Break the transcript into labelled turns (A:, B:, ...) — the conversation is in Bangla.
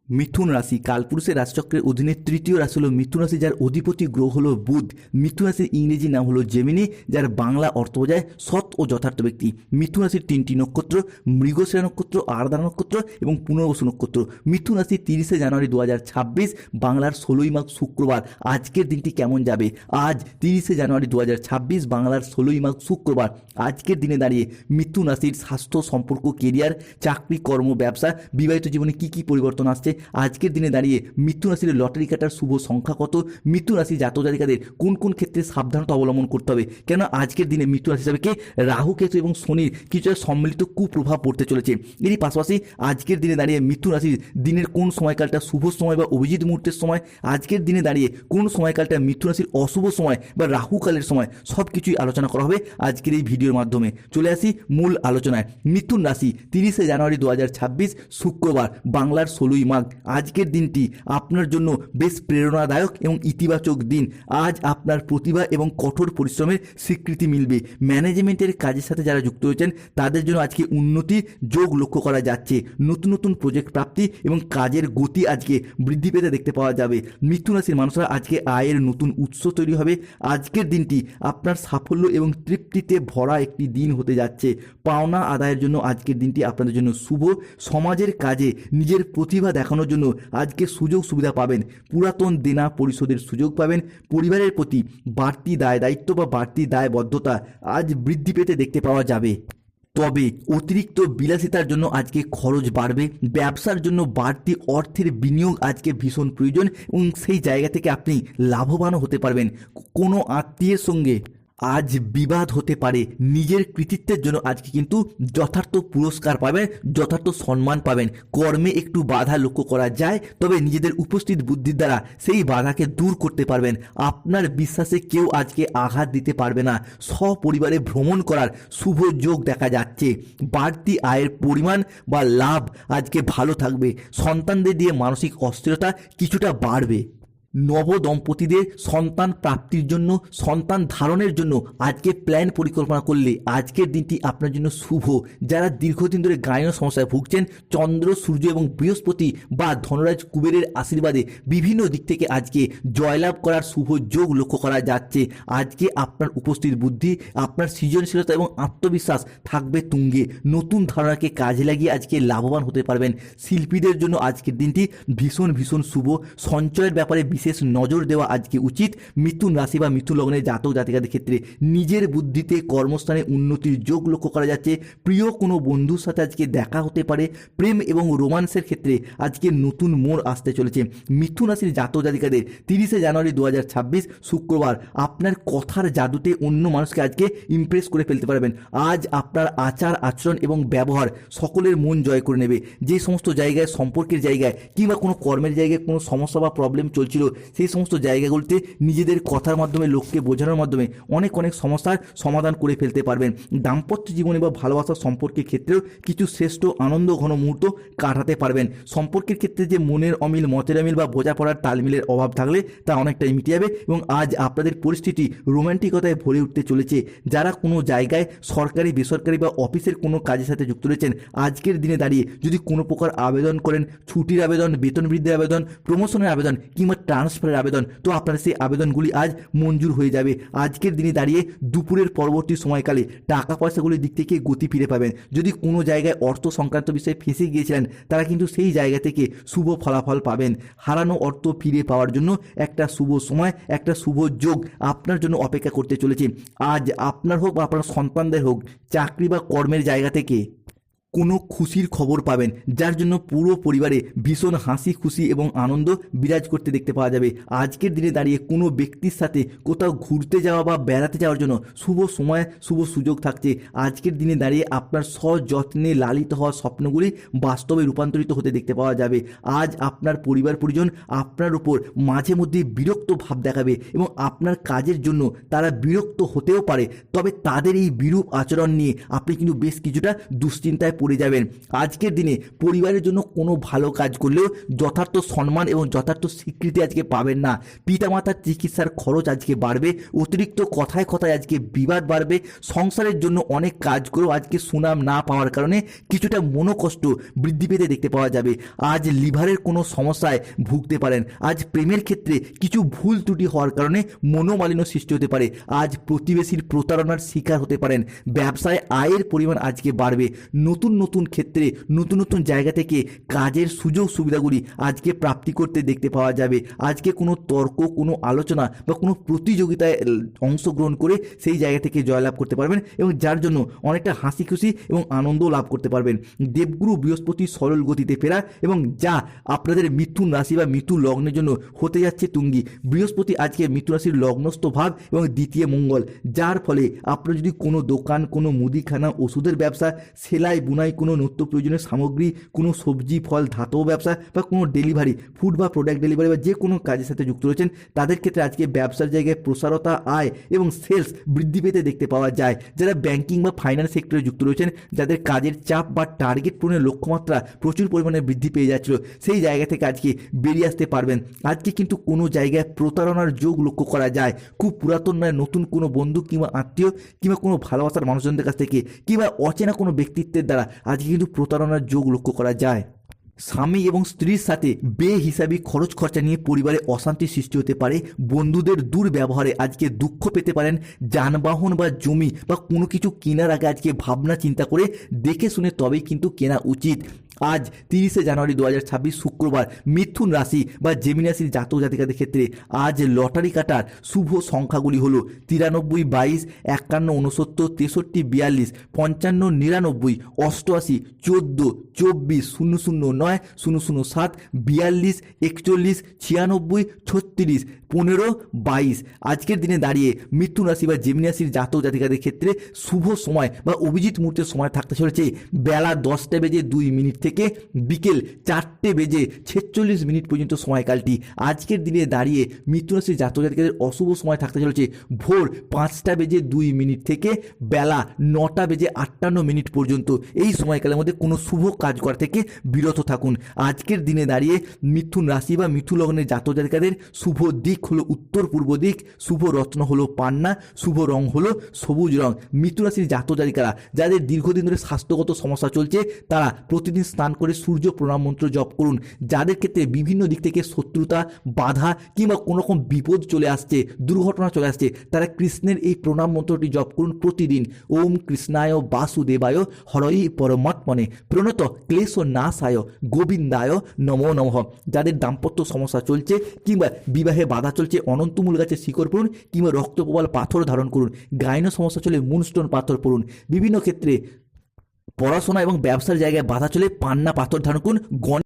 A: মিথুন রাশি কালপুরুষের রাশিচক্রের অধীনে তৃতীয় রাশি হলো মিথুন রাশি, যার অধিপতি গ্রহ হলো বুধ। মিথুন রাশির ইংরেজি নাম হলো জেমিনি, যার বাংলা অর্থ বোঝায় সৎ ও যথার্থ ব্যক্তি। মিথুন রাশির তিনটি নক্ষত্র, মৃগশিরা নক্ষত্র, আর্দ্রা নক্ষত্র এবং পুনর্বসু নক্ষত্র। মিথুন রাশি 30শে জানুয়ারি 2026, বাংলার 16ই মাঘ শুক্রবার। আজকের দিনটি কেমন যাবে? আজ 30শে জানুয়ারি 2026, বাংলার 16ই মাঘ শুক্রবার। আজকের দিনে দাঁড়িয়ে মিথুন রাশির স্বাস্থ্য, সম্পর্ক, কেরিয়ার, চাকরি, কর্ম, ব্যবসা, বিবাহিত জীবনে কি কি পরিবর্তন আসছে? আজকের দিনে দাঁড়িয়ে মিথুন রাশির লটারি কাটার শুভ সংখ্যা কত? মিথুন রাশি জাতক জাতিকাদের কোন কোন ক্ষেত্রে সাবধানতা অবলম্বন করতে হবে? কেন আজকের দিনে মিথুন রাশি হিসাবে রাহু, কেতু এবং শনির কিছুটা সম্মিলিত কুপ্রভাব পড়তে চলেছে। এরই পাশাপাশি আজকের দিনে দাঁড়িয়ে মিথুন রাশির দিনের কোন সময়কালটা শুভ সময় বা অভিজিৎ মুহূর্তের সময়, আজকের দিনে দাঁড়িয়ে কোন সময়কালটা মিথুন রাশির অশুভ সময় বা রাহুকালের সময়, সব কিছুই আলোচনা করা হবে আজকের এই ভিডিওর মাধ্যমে। চলে আসি মূল আলোচনায়। মিথুন রাশি 30শে জানুয়ারি 2026, শুক্রবার, বাংলার 16ই মাঘ। আজকের দিনটি আপনার জন্য বেশ প্রেরণাদায়ক এবং ইতিবাচক দিন। আজ আপনার প্রতিভা এবং কঠোর পরিশ্রমের স্বীকৃতি মিলবে। ম্যানেজমেন্টের কাজের সাথে যারা যুক্ত রয়েছেন তাদের জন্য আজকে উন্নতির যোগ লক্ষ্য করা যাচ্ছে। নতুন নতুন প্রজেক্ট প্রাপ্তি এবং কাজের গতি আজকে বৃদ্ধি পেতে দেখতে পাওয়া যাবে। মিথুন রাশির মানুষরা আজকে আয়ের নতুন উৎস তৈরি হবে। আজকের দিনটি আপনার সাফল্য এবং তৃপ্তিতে ভরা একটি দিন হতে যাচ্ছে। পাওনা আদায়ের জন্য আজকের দিনটি আপনাদের জন্য শুভ। সমাজের কাজে নিজের প্রতিভা দেখানোর জন্য আজকে সুযোগ সুবিধা পাবেন। পুরাতন দেনা পরিশোধের সুযোগ পাবেন। পরিবারের প্রতি বাড়তি দায় দায়িত্ব বা বাড়তি দায়বদ্ধতা আজ বৃদ্ধি পেতে দেখতে পাওয়া যাবে। তবে অতিরিক্ত বিলাসিতার জন্য আজকে খরচ বাড়বে। ব্যবসার জন্য বাড়তি অর্থের বিনিয়োগ আজকে ভীষণ প্রয়োজন এবং সেই জায়গা থেকে আপনি লাভবানও হতে পারবেন। কোনো আত্মীয়ের সঙ্গে আজ বিবাদ হতে পারে। নিজের কৃতিত্বের জন্য আজকে কিন্তু যথার্থ পুরস্কার পাবেন, যথার্থ সম্মান পাবেন। কর্মে একটু বাধা লক্ষ্য করা যায়, তবে নিজেদের উপস্থিত বুদ্ধির দ্বারা সেই বাধাকে দূর করতে পারবেন। আপনার বিশ্বাসে কেউ আজকে আঘাত দিতে পারবে না। সপরিবারে ভ্রমণ করার শুভ যোগ দেখা যাচ্ছে। বাড়তি আয়ের পরিমাণ বা লাভ আজকে ভালো থাকবে। সন্তানদের দিয়ে মানসিক অস্থিরতা কিছুটা বাড়বে। নব দম্পতিদের সন্তান প্রাপ্তির জন্য, সন্তান ধারণের জন্য আজকে প্ল্যান পরিকল্পনা করলে আজকের দিনটি আপনার জন্য শুভ। যারা দীর্ঘদিন ধরে গায়ন সমস্যায় ভুগছেন, চন্দ্র, সূর্য এবং বৃহস্পতি বা ধনরাজ কুবেরের আশীর্বাদে বিভিন্ন দিক থেকে আজকে জয়লাভ করার শুভ যোগ লক্ষ্য করা যাচ্ছে। আজকে আপনার উপস্থিত বুদ্ধি, আপনার সৃজনশীলতা এবং আত্মবিশ্বাস থাকবে তুঙ্গে। নতুন ধারণাকে কাজে লাগিয়ে আজকে লাভবান হতে পারবেন। শিল্পীদের জন্য আজকের দিনটি ভীষণ ভীষণ শুভ। সঞ্চয়ের ব্যাপারে বিশেষ নজর দেওয়া আজকে উচিত। মিথুন রাশি বা মিথুন লগ্নের জাতক জাতিকাদের ক্ষেত্রে নিজের বুদ্ধিতে কর্মস্থানে উন্নতির যোগ লক্ষ্য করা যাচ্ছে। প্রিয় কোনো বন্ধুর সাথে আজকে দেখা হতে পারে। প্রেম এবং রোমান্সের ক্ষেত্রে আজকে নতুন মোড় আসতে চলেছে। মিথুন রাশির জাতক জাতিকাদের 30শে জানুয়ারি 2026, শুক্রবার, আপনার কথার জাদুতে অন্য মানুষকে আজকে ইমপ্রেস করে ফেলতে পারবেন। আজ আপনার আচার আচরণ এবং ব্যবহার সকলের মন জয় করে নেবে। যে সমস্ত জায়গায়, সম্পর্কের জায়গায় কিংবা কোনো কর্মের জায়গায় কোনো সমস্যা বা প্রবলেম চলছিল, সেই সমস্ত জায়গাগুলিতে নিজেদের কথার মাধ্যমে, লোককে বোঝানোর মাধ্যমে অনেক অনেক সমস্যার সমাধান করে ফেলতে পারবেন। দাম্পত্য জীবনে বা ভালোবাসার সম্পর্কের ক্ষেত্রেও কিছু শ্রেষ্ঠ আনন্দ ঘন মুহূর্ত কাটাতে পারবেন। সম্পর্কের ক্ষেত্রে যে মনের অমিল, মতের অমিল বা বোঝাপড়ার তালমিলের অভাব থাকলে তা অনেকটাই মিটে যাবে এবং আজ আপনাদের পরিস্থিতি রোমান্টিকতায় ভরে উঠতে চলেছে। যারা কোনো জায়গায় সরকারি, বেসরকারি বা অফিসের কোনো কাজের সাথে যুক্ত রয়েছেন, আজকের দিনে দাঁড়িয়ে যদি কোনো প্রকার আবেদন করেন, ছুটির আবেদন, বেতন বৃদ্ধির আবেদন, প্রমোশনের আবেদন কিংবা ট্রান্সফারের আবেদন, তো আপনার সেই আবেদনগুলি আজ মঞ্জুর হয়ে যাবে। আজকের দিনে দাঁড়িয়ে দুপুরের পরবর্তী সময়কালে টাকা পয়সাগুলির দিক থেকে গতি ফিরে পাবেন। যদি কোনো জায়গায় অর্থ সংক্রান্ত বিষয়ে ফেঁসে গিয়েছিলেন, তারা কিন্তু সেই জায়গা থেকে শুভ ফলাফল পাবেন। হারানো অর্থ ফিরে পাওয়ার জন্য একটা শুভ সময়, একটা শুভ যোগ আপনার জন্য অপেক্ষা করতে চলেছে। আজ আপনার হোক বা আপনার সন্তানদের হোক, চাকরি বা কর্মের জায়গা থেকে কোনো খুশির খবর পাবেন, যার জন্য পুরো পরিবারে ভীষণ হাসি খুশি এবং আনন্দ বিরাজ করতে দেখতে পাওয়া যাবে। আজকের দিনে দাঁড়িয়ে কোনো ব্যক্তির সাথে কোথাও ঘুরতে যাওয়া বা বেড়াতে যাওয়ার জন্য শুভ সময়, শুভ সুযোগ থাকছে। আজকের দিনে দাঁড়িয়ে আপনার সযত্নে লালিত হওয়া স্বপ্নগুলি বাস্তবে রূপান্তরিত হতে দেখতে পাওয়া যাবে। আজ আপনার পরিবার পরিজন আপনার উপর মাঝে মধ্যে বিরক্ত ভাব দেখাবে এবং আপনার কাজের জন্য তারা বিরক্ত হতেও পারে। তবে তাদের এই বিরূপ আচরণ নিয়ে আপনি কিন্তু বেশ কিছুটা দুশ্চিন্তায় পড়ে যাবেন। আজকের দিনে পরিবারের জন্য কোনো ভালো কাজ করলেও যথার্থ সম্মান এবং যথার্থ স্বীকৃতি আজকে পাবেন না। পিতামাতার চিকিৎসার খরচ আজকে বাড়বে, অতিরিক্ত কথায় কথায় আজকে বিবাদ বাড়বে। সংসারের জন্য অনেক কাজ করেও আজকে সুনাম না পাওয়ার কারণে কিছুটা মনোকষ্ট বৃদ্ধি পেতে দেখতে পাওয়া যাবে। আজ লিভারের কোনো সমস্যায় ভুগতে পারেন। আজ প্রেমের ক্ষেত্রে কিছু ভুল ত্রুটি হওয়ার কারণে মনোমালিন্য সৃষ্টি হতে পারে। আজ প্রতিবেশীর প্রতারণার শিকার হতে পারেন। ব্যবসায় আয়ের পরিমাণ আজকে বাড়বে। নতুন নতুন ক্ষেত্রে নতুন নতুন জায়গা থেকে কাজের সুযোগ সুবিধাগুলি আজকে প্রাপ্তি করতে দেখতে পাওয়া যাবে। আজকে কোনো তর্ক, কোনো আলোচনা বা কোনো প্রতিযোগিতায় অংশগ্রহণ করে সেই জায়গা থেকে জয়লাভ করতে পারবেন এবং যার জন্য অনেকটা হাসি খুশি এবং আনন্দও লাভ করতে পারবেন। দেবগুরু বৃহস্পতি সরল গতিতে ফেরা এবং যা আপনাদের মিথুন রাশি বা মিথুন লগ্নের জন্য হতে যাচ্ছে তুঙ্গি। বৃহস্পতি আজকে মিথুন রাশির লগ্নস্থ ভাব এবং দ্বিতীয় মঙ্গল, যার ফলে আপনার যদি কোনো দোকান, কোনো মুদিখানা, ওষুধের ব্যবসা, সেলাই বুনাই, কোনো নিত্য প্রয়োজনীয় সামগ্রী, কোনো সবজি ফল ধাতব ব্যবসা বা কোনো ডেলিভারি, ফুড বা প্রোডাক্ট ডেলিভারি বা যে কোনো কাজের সাথে যুক্ত রয়েছেন, তাদের ক্ষেত্রে আজকে ব্যবসার জায়গায় প্রসারতা, আয় এবং সেলস বৃদ্ধি পেতে দেখতে পাওয়া যায়। যারা ব্যাংকিং বা ফাইন্যান্স সেক্টরে যুক্ত রয়েছেন, যাদের কাজের চাপ বা টার্গেট পূরণের লক্ষ্যমাত্রা প্রচুর পরিমাণে বৃদ্ধি পেয়ে যাচ্ছিল, সেই জায়গা থেকে আজকে বেরিয়ে আসতে পারবেন। আজকে কিন্তু কোনো জায়গায় প্রতারণার যোগ লক্ষ্য করা যায়। খুব পুরাতন নয়, নতুন কোনো বন্ধু কিংবা আত্মীয় কিংবা কোনো ভালোবাসার মানুষজনদের কাছ থেকে কিংবা অচেনা কোনো ব্যক্তিত্বের দ্বারা আজকে কিন্তু প্রতারণার যোগ লক্ষ্য করা যায়। স্বামী এবং স্ত্রীর সাথে বেহিসাবি খরচ খরচা নিয়ে পরিবারে অশান্তি সৃষ্টি হতে পারে। বন্ধুদের দুর্ব্যবহারে আজকে দুঃখ পেতে পারেন। যানবাহন বা জমি বা কোনো কিছু কেনার আগে আজকে ভাবনা চিন্তা করে দেখে শুনে তবেই কিন্তু কেনা উচিত। আজ 30শে জানুয়ারি 2026 শুক্রবার মিথুন রাশি বা জেমিনি রাশির জাতক জাতিকাদের ক্ষেত্রে আজ লটারি কাটার শুভ সংখ্যাগুলি হলো 93, 22, 51, 69, 63, 42, 55, 99, 88, 14, 24, 009, 007, 42, 41, 96, 36, 15, 22। আজকের দিনে দাঁড়িয়ে মিথুন রাশি বা জেমিনি রাশির জাতক জাতিকাদের ক্ষেত্রে শুভ সময় বা অভিজিৎ মুহূর্তের সময় থাকতে চলেছে বেলা 10:02 থেকে বিকেল 4:46 পর্যন্ত সময়কালটি। আজকের দিনে দাঁড়িয়ে মিথুন রাশির জাতক জাতিকাদের অশুভ সময় থাকতে চলেছে ভোর 5:02 থেকে বেলা 9:58 পর্যন্ত। এই সময়কালের মধ্যে কোনো শুভ কাজ করা থেকে বিরত থাকুন। আজকের দিনে দাঁড়িয়ে মিথুন রাশি বা মিথুন লগ্নের জাতক জাতিকাদের শুভ দিক হলো উত্তর পূর্ব দিক, শুভ রত্ন হলো পান্না, শুভ রং হলো সবুজ রং। মিথুন রাশির জাতক জাতিকারা যাদের দীর্ঘদিন ধরে স্বাস্থ্যগত সমস্যা চলছে, তারা প্রতিদিন স্নান করে সূর্য প্রণাম মন্ত্র জপ করুন। যাদের ক্ষেত্রে বিভিন্ন দিক থেকে শত্রুতা, বাধা কিংবা কোনো রকম বিপদ চলে আসছে, দুর্ঘটনা চলে আসছে, তারা কৃষ্ণের এই প্রণাম মন্ত্রটি জপ করুন প্রতিদিন। ওম কৃষ্ণায় বাসুদেবায় হরই পরমাত্মনে প্রণত ক্লেশ নাশায় গোবিন্দায় নমো নমঃ। যাদের দাম্পত্য সমস্যা চলছে কিংবা বিবাহে বাধা চলছে, অনন্তমূল গাছের শিকড় পড়ুন কিংবা রক্তপ্রবাল পাথর ধারণ করুন। গাইনো সমস্যা চলে মুনস্টোন পাথর পড়ুন। বিভিন্ন ক্ষেত্রে পড়াশোনা এবং ব্যবসার জায়গায় বাধা চলে পান্না পাথর ধারণ করুন।